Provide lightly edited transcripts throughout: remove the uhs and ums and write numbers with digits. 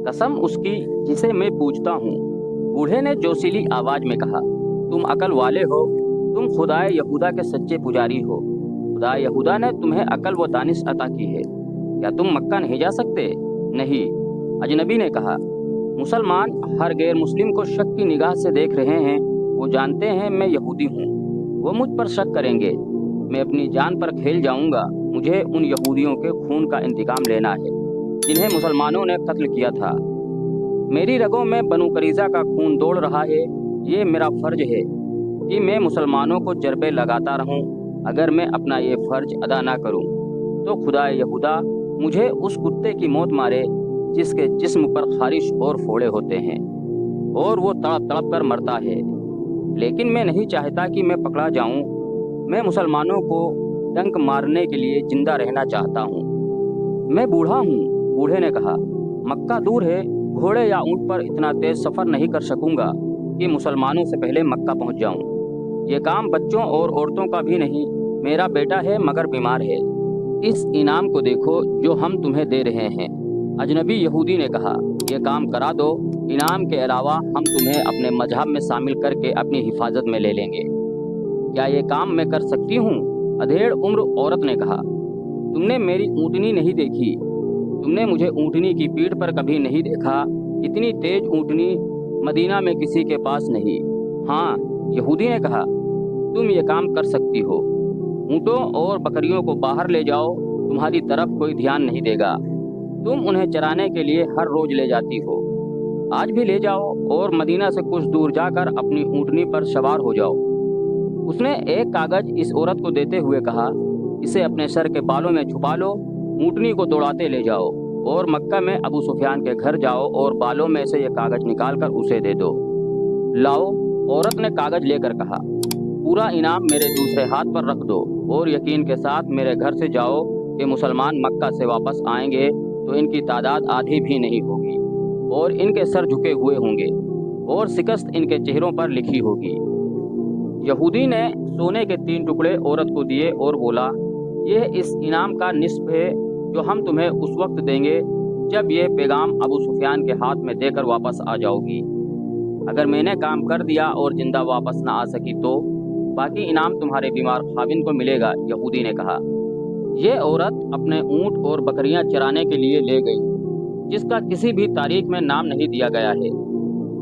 कसम उसकी जिसे मैं पूजता हूँ। बूढ़े ने जोशीली आवाज में कहा, तुम अकल वाले हो, तुम खुदाए यहूदा के सच्चे पुजारी हो। खुदा यहूदा ने तुम्हें अकल व दानिश अता की है। क्या तुम मक्का नहीं जा सकते? नहीं। अजनबी ने कहा, मुसलमान हर गैर मुस्लिम को शक की निगाह से देख रहे हैं। वो जानते हैं मैं यहूदी हूँ, वो मुझ पर शक करेंगे। मैं अपनी जान पर खेल जाऊंगा। मुझे उन यहूदियों के खून का इंतकाम लेना है जिन्हें मुसलमानों ने कत्ल किया था। मेरी रगों में बनु करीज़ा का खून दौड़ रहा है। ये मेरा फर्ज है कि मैं मुसलमानों को जरबे लगाता रहूं। अगर मैं अपना ये फर्ज अदा ना करूं तो खुदा यहूदा मुझे उस कुत्ते की मौत मारे जिसके जिस्म पर खारिश और फोड़े होते हैं और वो तड़प तड़प कर मरता है। लेकिन मैं नहीं चाहता कि मैं पकड़ा जाऊं। मैं मुसलमानों को डंक मारने के लिए जिंदा रहना चाहता हूं। मैं बूढ़ा हूं, बूढ़े ने कहा। मक्का दूर है। घोड़े या ऊंट पर इतना तेज सफर नहीं कर सकूंगा कि मुसलमानों से पहले मक्का पहुंच जाऊं। ये काम बच्चों और औरतों का भी नहीं। मेरा बेटा है मगर बीमार है। इस इनाम को देखो जो हम तुम्हें दे रहे हैं। अजनबी यहूदी ने कहा, यह काम करा दो। इनाम के अलावा हम तुम्हें अपने मजहब में शामिल करके अपनी हिफाजत में ले लेंगे। क्या ये काम मैं कर सकती हूँ? अधेड़ उम्र औरत ने कहा, तुमने मेरी ऊँटनी नहीं देखी। तुमने मुझे ऊँटनी की पीठ पर कभी नहीं देखा। इतनी तेज ऊँटनी मदीना में किसी के पास नहीं। हाँ, यहूदी ने कहा, तुम ये काम कर सकती हो। ऊँटों और बकरियों को बाहर ले जाओ। तुम्हारी तरफ कोई ध्यान नहीं देगा। तुम उन्हें चराने के लिए हर रोज ले जाती हो। आज भी ले जाओ और मदीना से कुछ दूर जाकर अपनी ऊँटनी पर सवार हो जाओ। उसने एक कागज इस औरत को देते हुए कहा, इसे अपने सर के बालों में छुपा लो। ऊँटनी को दौड़ाते ले जाओ और मक्का में अबू सुफियान के घर जाओ और बालों में से यह कागज निकालकर उसे दे दो। लाओ, औरत ने कागज लेकर कहा, पूरा इनाम मेरे दूसरे हाथ पर रख दो और यकीन के साथ मेरे घर से जाओ कि मुसलमान मक्का से वापस आएंगे तो इनकी तादाद आधी भी नहीं होगी और इनके सर झुके हुए होंगे और शिकस्त इनके चेहरों पर लिखी होगी। यहूदी ने सोने के 3 टुकड़े औरत को दिए और बोला, यह इस इनाम का निस्फ है जो हम तुम्हें उस वक्त देंगे जब यह पैगाम अबू सुफियान के हाथ में देकर वापस आ जाओगी। अगर मैंने काम कर दिया और जिंदा वापस ना आ सकी तो बाकी इनाम तुम्हारे बीमार खाविन को मिलेगा। यहूदी ने कहा। यह औरत अपने ऊँट और बकरियां चराने के लिए ले गई, जिसका किसी भी तारीख में नाम नहीं दिया गया है।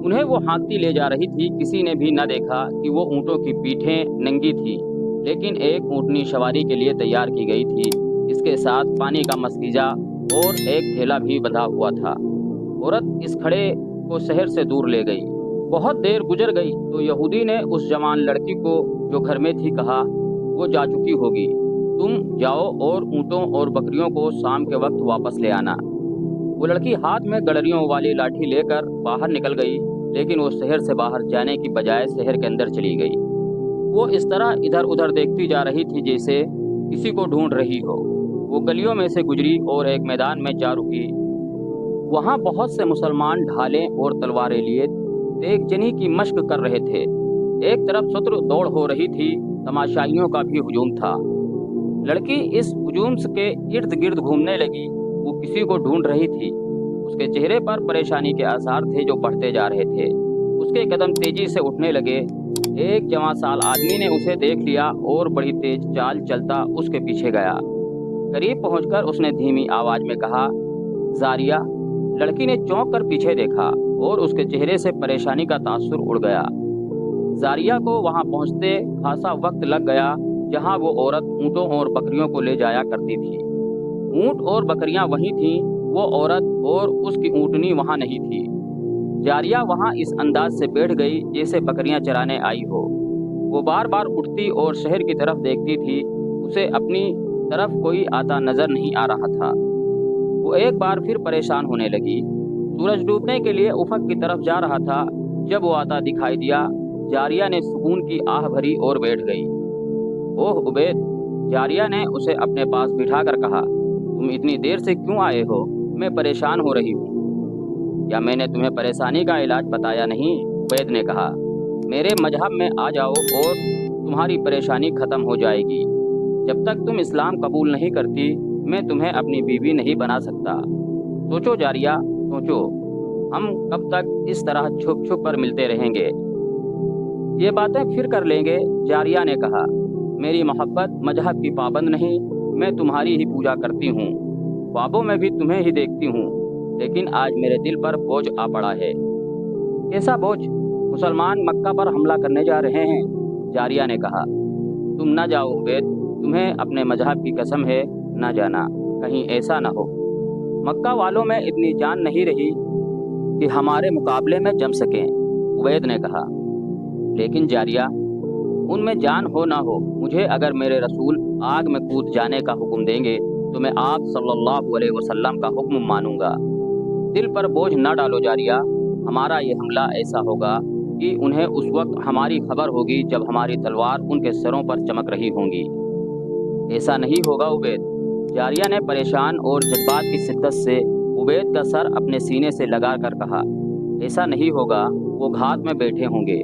उन्हें वो हाँकती ले जा रही थी। किसी ने भी न देखा कि वो ऊँटों की पीठें नंगी थी, लेकिन एक ऊँटनी सवारी के लिए तैयार की गई थी। इसके साथ पानी का मस्कीजा और एक थैला भी बंधा हुआ था। औरत इस खड़े को शहर से दूर ले गई। बहुत देर गुजर गई तो यहूदी ने उस जवान लड़की को जो घर में थी कहा, वो जा चुकी होगी। तुम जाओ और ऊँटों और बकरियों को शाम के वक्त वापस ले आना। वो लड़की हाथ में गडरियों वाली लाठी लेकर बाहर निकल गई, लेकिन वो शहर से बाहर जाने की बजाय शहर के अंदर चली गई। वो इस तरह इधर उधर देखती जा रही थी जैसे किसी को ढूंढ रही हो। वो गलियों में से गुजरी और एक मैदान में जा रुकी। वहाँ बहुत से मुसलमान ढालें और तलवारें लिए तेगजनी की मशक कर रहे थे। एक तरफ शत्रु दौड़ हो रही थी, तमाशाइयों का भी हुजूम था। लड़की इस हुजूम के इर्द गिर्द घूमने लगी। वो किसी को ढूंढ रही थी। उसके चेहरे पर परेशानी के आसार थे जो बढ़ते जा रहे थे। उसके कदम तेजी से उठने लगे। एक जवां साल आदमी ने उसे देख लिया और बड़ी तेज चाल चलता उसके पीछे गया। करीब पहुंचकर उसने धीमी आवाज में कहा, जारिया। लड़की ने चौंक कर पीछे देखा और उसके चेहरे से परेशानी का तासुर उड़ गया। जारिया को वहां पहुंचते खासा वक्त लग गया जहां वो औरत ऊँटों और बकरियों को ले जाया करती थी। ऊँट और बकरियां वहीं थीं, वो औरत और उसकी ऊँटनी वहां नहीं थी। जारिया वहां इस अंदाज से बैठ गई जैसे बकरियां चराने आई हो। वो बार बार उठती और शहर की तरफ देखती थी। उसे अपनी तरफ कोई आता नजर नहीं आ रहा था। वो एक बार फिर परेशान होने लगी। सूरज डूबने के लिए उफक की तरफ जा रहा था। जब वो आता दिखाई दिया, जारिया ने सुकून की आह भरी और बैठ गई। ओह उबैद, जारिया ने उसे अपने पास बिठाकर कहा, तुम इतनी देर से क्यों आए हो? मैं परेशान हो रही हूँ। क्या मैंने तुम्हें परेशानी का इलाज बताया नहीं? उबैद ने कहा, मेरे मजहब में आ जाओ और तुम्हारी परेशानी खत्म हो जाएगी। जब तक तुम इस्लाम कबूल नहीं करती, मैं तुम्हें अपनी बीवी नहीं बना सकता। सोचो जारिया, सोचो। ہم کب تک اس طرح چھپ چھپ کر ملتے رہیں گے؟ یہ باتیں پھر کر لیں گے، جاریہ نے کہا۔ میری محبت مذہب کی پابند نہیں، میں تمہاری ہی پوجا کرتی ہوں، خوابوں میں بھی تمہیں ہی دیکھتی ہوں، لیکن آج میرے دل پر بوجھ آ پڑا ہے۔ کیسا بوجھ؟ مسلمان مکہ پر حملہ کرنے جا رہے ہیں، جاریہ نے کہا۔ تم نہ جاؤ عبید، تمہیں اپنے مذہب کی قسم ہے، نہ جانا، کہیں ایسا نہ ہو۔ مکہ والوں میں اتنی جان نہیں رہی کہ ہمارے مقابلے میں جم سکیں، عبید نے کہا۔ لیکن جاریہ، ان میں جان ہو نہ ہو، مجھے اگر میرے رسول آگ میں کود جانے کا حکم دیں گے تو میں آپ صلی اللہ علیہ وسلم کا حکم مانوں گا۔ دل پر بوجھ نہ ڈالو جاریہ، ہمارا یہ حملہ ایسا ہوگا کہ انہیں اس وقت ہماری خبر ہوگی جب ہماری تلوار ان کے سروں پر چمک رہی ہوں گی۔ ایسا نہیں ہوگا عبید، جاریہ نے پریشان اور جذبات کی شدت سے عبید کا سر اپنے سینے سے لگا کر کہا۔ ایسا نہیں ہوگا، وہ گھات میں بیٹھے ہوں گے۔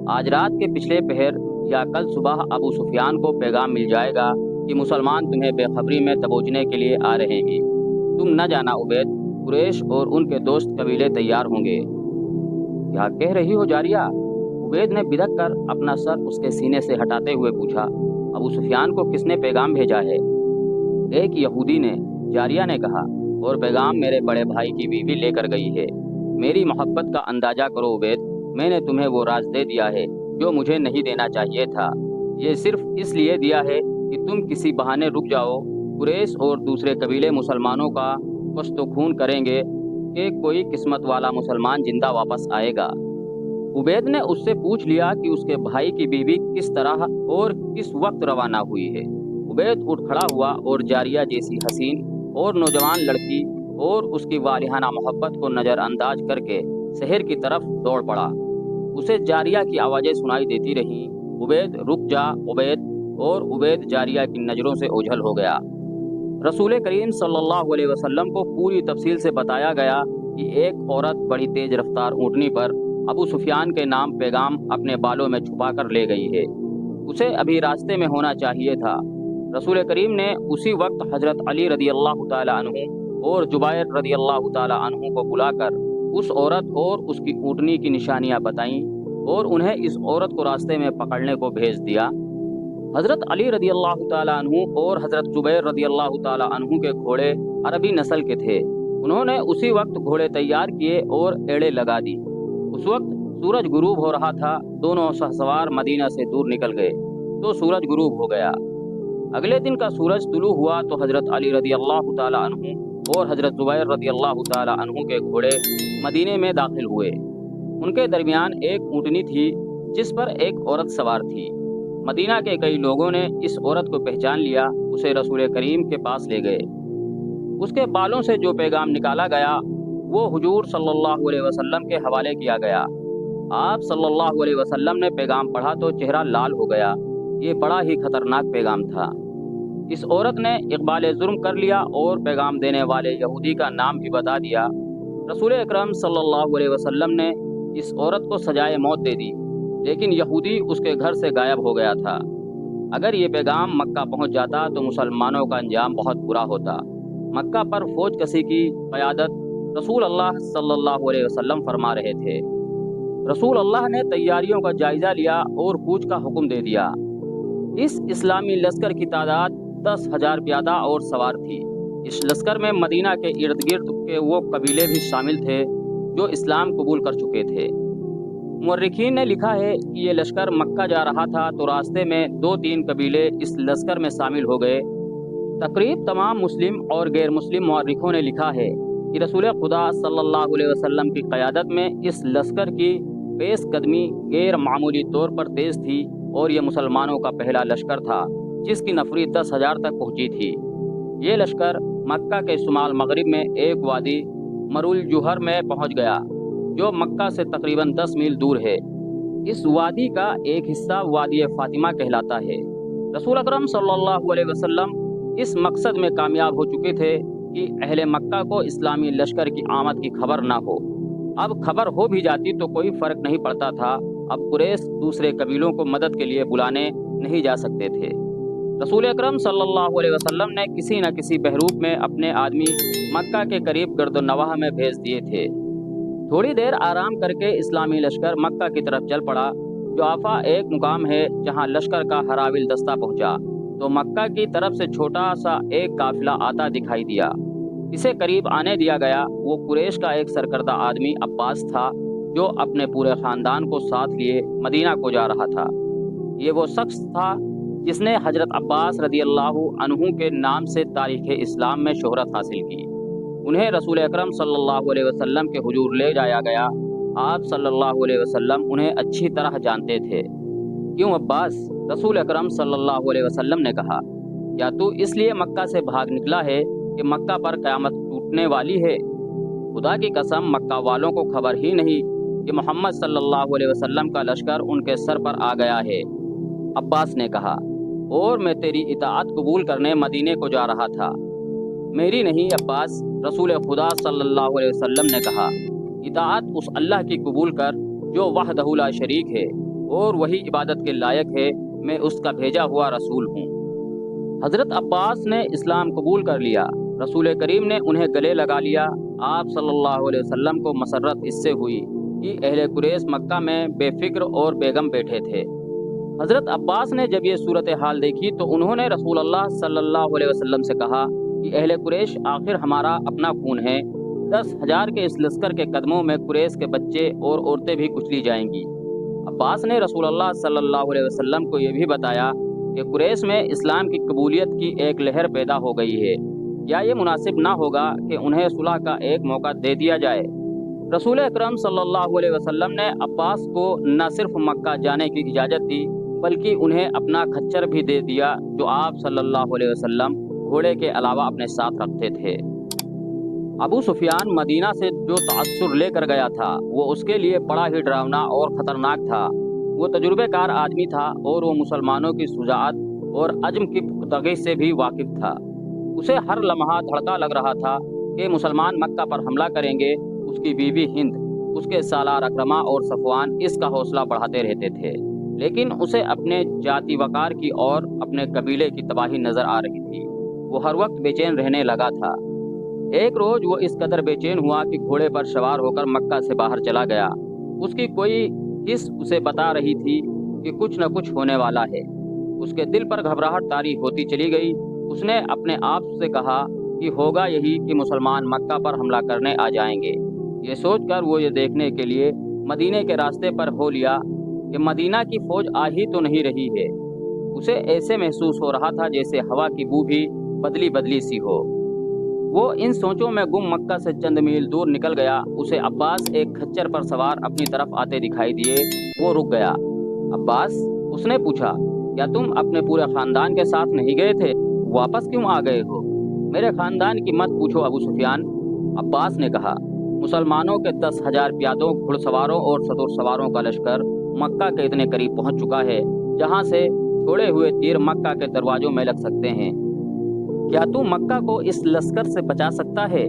آج رات کے پچھلے پہر یا کل صبح ابو سفیان کو پیغام مل جائے گا کہ مسلمان تمہیں بے خبری میں دبوچنے کے لیے آ رہے ہیں۔ تم نہ جانا عبید، قریش اور ان کے دوست قبیلے تیار ہوں گے۔ کیا کہہ رہی ہو جاریہ؟ عبید نے بدک کر اپنا سر اس کے سینے سے ہٹاتے ہوئے پوچھا۔ ابو سفیان کو کس نے پیغام بھیجا ہے؟ ایک یہودی نے، جاریہ نے کہا، اور پیغام میرے بڑے بھائی کی بیوی لے کر گئی ہے۔ میری محبت کا اندازہ کرو عبید، میں نے تمہیں وہ راز دے دیا ہے جو مجھے نہیں دینا چاہیے تھا۔ یہ صرف اس لیے دیا ہے کہ تم کسی بہانے رک جاؤ۔ قریش اور دوسرے قبیلے مسلمانوں کا کشت و خون کریں گے کہ کوئی قسمت والا مسلمان زندہ واپس آئے گا۔ عبید نے اس سے پوچھ لیا کہ اس کے بھائی کی بیوی کس طرح اور کس وقت روانہ ہوئی ہے۔ عبید اٹھ کھڑا ہوا اور جاریہ جیسی حسین اور نوجوان لڑکی اور اس کی والہانہ محبت کو نظر انداز کر کے شہر کی طرف دوڑ پڑا۔ اسے جاریہ کی آوازیں سنائی دیتی رہیں، عبید رک جا عبید، اور عبید جاریہ کی نظروں سے اوجھل ہو گیا۔ رسول کریم صلی اللہ علیہ وسلم کو پوری تفصیل سے بتایا گیا کہ ایک عورت بڑی تیز رفتار اونٹنی پر ابو سفیان کے نام پیغام اپنے بالوں میں چھپا کر لے گئی ہے۔ اسے ابھی راستے میں ہونا چاہیے تھا۔ رسول کریم نے اسی وقت حضرت علی رضی اللہ تعالی عنہ اور جبیر رضی اللہ تعالی عنہ کو بلا کر اس عورت اور اس کی اونٹنی کی نشانیاں بتائیں اور انہیں اس عورت کو راستے میں پکڑنے کو بھیج دیا۔ حضرت علی رضی اللہ تعالی عنہ اور حضرت جبیر رضی اللہ تعالی عنہ کے گھوڑے عربی نسل کے تھے۔ انہوں نے اسی وقت گھوڑے تیار کیے اور ایڑے لگا دی۔ اس وقت سورج غروب ہو رہا تھا۔ دونوں شہسوار مدینہ سے دور نکل گئے تو سورج غروب ہو گیا۔ اگلے دن کا سورج طلوع ہوا تو حضرت علی رضی اللہ تعالی عنہ اور حضرت زبیر رضی اللہ تعالی عنہ کے گھوڑے مدینے میں داخل ہوئے۔ ان کے درمیان ایک اونٹنی تھی جس پر ایک عورت سوار تھی۔ مدینہ کے کئی لوگوں نے اس عورت کو پہچان لیا، اسے رسول کریم کے پاس لے گئے۔ اس کے بالوں سے جو پیغام نکالا گیا وہ حضور صلی اللہ علیہ وسلم کے حوالے کیا گیا۔ آپ صلی اللہ علیہ وسلم نے پیغام پڑھا تو چہرہ لال ہو گیا۔ یہ بڑا ہی خطرناک پیغام تھا۔ اس عورت نے اقبال جرم کر لیا اور پیغام دینے والے یہودی کا نام بھی بتا دیا۔ رسول اکرم صلی اللہ علیہ وسلم نے اس عورت کو سزائے موت دے دی، لیکن یہودی اس کے گھر سے غائب ہو گیا تھا۔ اگر یہ پیغام مکہ پہنچ جاتا تو مسلمانوں کا انجام بہت برا ہوتا۔ مکہ پر فوج کشی کی قیادت رسول اللہ صلی اللہ علیہ وسلم فرما رہے تھے۔ رسول اللہ نے تیاریوں کا جائزہ لیا اور کوچ کا حکم دے دیا۔ اس اسلامی لشکر کی تعداد 10,000 پیادہ اور سوار تھی۔ اس لشکر میں مدینہ کے ارد گرد کے وہ قبیلے بھی شامل تھے جو اسلام قبول کر چکے تھے۔ مورخین نے لکھا ہے کہ یہ لشکر مکہ جا رہا تھا تو راستے میں 2-3 قبیلے اس لشکر میں شامل ہو گئے۔ تقریب تمام مسلم اور غیر مسلم مورخوں نے لکھا ہے کہ رسول خدا صلی اللہ علیہ وسلم کی قیادت میں اس لشکر کی پیش قدمی غیر معمولی طور پر تیز تھی اور یہ مسلمانوں کا پہلا لشکر تھا جس کی نفری 10,000 تک پہنچی تھی۔ یہ لشکر مکہ کے شمال مغرب میں ایک وادی مرول جوہر میں پہنچ گیا جو مکہ سے تقریباً 10 میل دور ہے۔ اس وادی کا ایک حصہ وادی فاطمہ کہلاتا ہے۔ رسول اکرم صلی اللہ علیہ وسلم اس مقصد میں کامیاب ہو چکے تھے کہ اہل مکہ کو اسلامی لشکر کی آمد کی خبر نہ ہو۔ اب خبر ہو بھی جاتی تو کوئی فرق نہیں پڑتا تھا۔ اب قریش دوسرے قبیلوں کو مدد کے لیے بلانے نہیں جا سکتے تھے۔ رسول اکرم صلی اللہ علیہ وسلم نے کسی نہ کسی بحروب میں اپنے آدمی مکہ کے قریب گرد و نواح میں بھیج دیے تھے۔ थोड़ी देर आराम करके इस्लामी लश्कर मक्का की तरफ चल पड़ा। जुआफा एक मुकाम है जहां लश्कर का हराविल दस्ता पहुंचा तो मक्का की तरफ से छोटा सा एक काफिला आता दिखाई दिया। इसे करीब आने दिया गया। वो कुरैश का एक सरकर्दा आदमी अब्बास था जो अपने पूरे ख़ानदान को साथ लिए मदीना को जा रहा था। ये वो शख्स था जिसने हजरत अब्बास रदियल्लाहु अन्हु के नाम से तारीख़ इस्लाम में शोहरत हासिल की। उन्हें रसूल अकरम सल्लल्लाहु अलैहि वसल्लम के हुजूर ले जाया गया। आप सल्लल्लाहु अलैहि वसल्लम उन्हें अच्छी तरह जानते थे। क्यों अब्बास? रसूल अकरम सल्लल्लाहु अलैहि वसल्लम ने कहा, क्या तू इसलिए मक्का से भाग निकला है कि मक्का पर क़यामत टूटने वाली है? खुदा की कसम, मक्का वालों को खबर ही नहीं कि मोहम्मद सल्लल्लाहु अलैहि वसल्लम का लश्कर उनके सर पर आ गया है। अब्बास ने कहा, और मैं तेरी इताअत कबूल करने मदीने को जा रहा था। मेरी नहीं अब्बास, रसूल खुदा सल्लल्लाहु अलैहि वसल्लम ने कहा, इताअत उस अल्लाह की कबूल कर जो वहदहु ला शरीक है और वही इबादत के लायक है। मैं उसका भेजा हुआ रसूल हूँ। हज़रत अब्बास ने इस्लाम कबूल कर लिया। रसूल करीम ने उन्हें गले लगा लिया। आप सल्लल्लाहु अलैहि वसल्लम को मसरत इससे हुई कि अहले कुरैश मक्का में बेफिक्र और बेगम बैठे थे। हज़रत अब्बास ने जब ये सूरत हाल देखी तो उन्होंने रसूल अल्लाह सल्लल्लाहु अलैहि वसल्लम से कहा कि अहले कुरैश आखिर हमारा अपना खून है। 10,000 के इस लश्कर के कदमों में कुरैश के बच्चे और औरतें भी कुचली जाएंगी। अब्बास ने रसूल अल्लाह सल्लल्लाहु अलैहि वसल्लम को ये भी बताया कि कुरैश में इस्लाम की कबूलियत की एक लहर पैदा हो गई है। क्या ये मुनासिब ना होगा कि उन्हें सुलह का एक मौका दे दिया जाए? रसूल अकरम सल्लल्लाहु अलैहि वसल्लम ने अब्बास को न सिर्फ मक्का जाने की इजाज़त दी बल्कि उन्हें अपना खच्चर भी दे दिया जो आप सल्लल्लाहु अलैहि वसल्लम घोड़े के अलावा अपने साथ रखते थे। अबू सुफियान मदीना से जो तअस्सुर लेकर गया था वो उसके लिए बड़ा ही डरावना और ख़तरनाक था। वो तजुर्बेकार आदमी था और वो मुसलमानों की शुजाअत और अज़्म की पुख्तगी से भी वाकिफ़ था। उसे हर लम्हा धड़का लग रहा था कि मुसलमान मक्का पर हमला करेंगे। उसकी बीवी हिंद, उसके सालार अकरमा और सफ़वान इसका हौसला बढ़ाते रहते थे, लेकिन उसे अपने जाति वक़ार की और अपने कबीले की तबाही नज़र आ रही थी। वो हर वक्त बेचैन रहने लगा था। एक रोज़ वो इस कदर बेचैन हुआ कि घोड़े पर सवार होकर मक्का से बाहर चला गया। उसकी कोई हिस उसे बता रही थी कि कुछ न कुछ होने वाला है। उसके दिल पर घबराहट तारी होती चली गई। उसने अपने आप से कहा कि होगा यही कि मुसलमान मक्का पर हमला करने आ जाएंगे। ये सोचकर वो ये देखने के लिए मदीने के रास्ते पर हो लिया कि मदीना की फ़ौज आ ही तो नहीं रही है। उसे ऐसे महसूस हो रहा था जैसे हवा की बू भी बदली बदली सी हो। वो इन सोचों में गुम मक्का से चंद मील दूर निकल गया। उसे अब्बास एक खच्चर पर सवार अपनी तरफ आते दिखाई दिए। वो रुक गया। अब्बास, उसने पूछा, क्या तुम अपने पूरे ख़ानदान के साथ नहीं गए थे? वापस क्यों आ गए हो? मेरे ख़ानदान की मत पूछो अबू सुफियान, अब्बास ने कहा। मुसलमानों के 10,000 प्यादों, घुड़सवारों और सतुर सवारों का लश्कर मक्का के इतने करीब पहुंच चुका है जहां से छोड़े हुए तीर मक्का के दरवाजों में लग सकते हैं। क्या तू मक्का को इस लश्कर से बचा सकता है?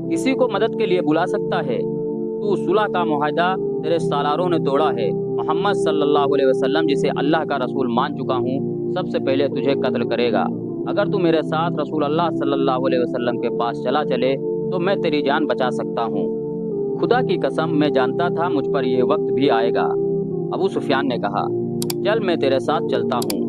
किसी को मदद के लिए बुला सकता है? तू सुलह का मुआहदा तेरे सालारों ने तोड़ा है। मोहम्मद सल्लल्लाहु अलैहि वसल्लम, जिसे अल्लाह का रसूल मान चुका हूँ, सबसे पहले तुझे कत्ल करेगा। अगर तू मेरे साथ रसूल अल्लाह सल्लल्लाहु अलैहि वसल्लम के पास चला चले तो मैं तेरी जान बचा सकता हूँ। खुदा की कसम, मैं जानता था मुझ पर यह वक्त भी आएगा। अबू सुफियान ने कहा, चल मैं तेरे साथ चलता हूँ।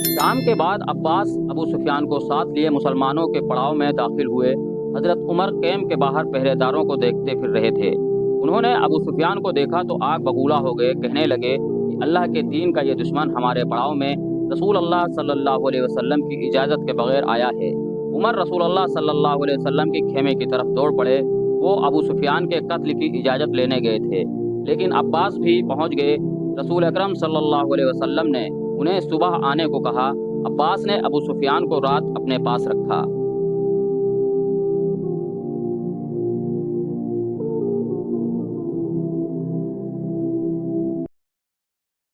शाम के बाद अब्बास अबू सुफियान को साथ लिए मुसलमानों के पड़ाव में दाखिल हुए। हज़रत उमर कैम्प के बाहर पहरेदारों को देखते फिर रहे थे। उन्होंने अबू सुफियान को देखा तो आग बबूला हो गए। कहने लगे कि अल्लाह के दीन का ये दुश्मन हमारे पड़ाव में रसूल अल्लाह सल्लल्लाहु अलैहि वसल्लम की इजाज़त के बगैर आया है। उमर रसूल अल्लाह सल्लल्लाहु अलैहि वसल्लम के खेमे की तरफ दौड़ पड़े। वो अबू सुफियान के कत्ल की इजाज़त लेने गए थे, लेकिन अब्बास भी पहुंच गए। रसूल अकरम सल्लल्लाहु अलैहि वसल्लम ने उन्हें सुबह आने को कहा। अब्बास ने अबू सुफियान को रात अपने पास रखा।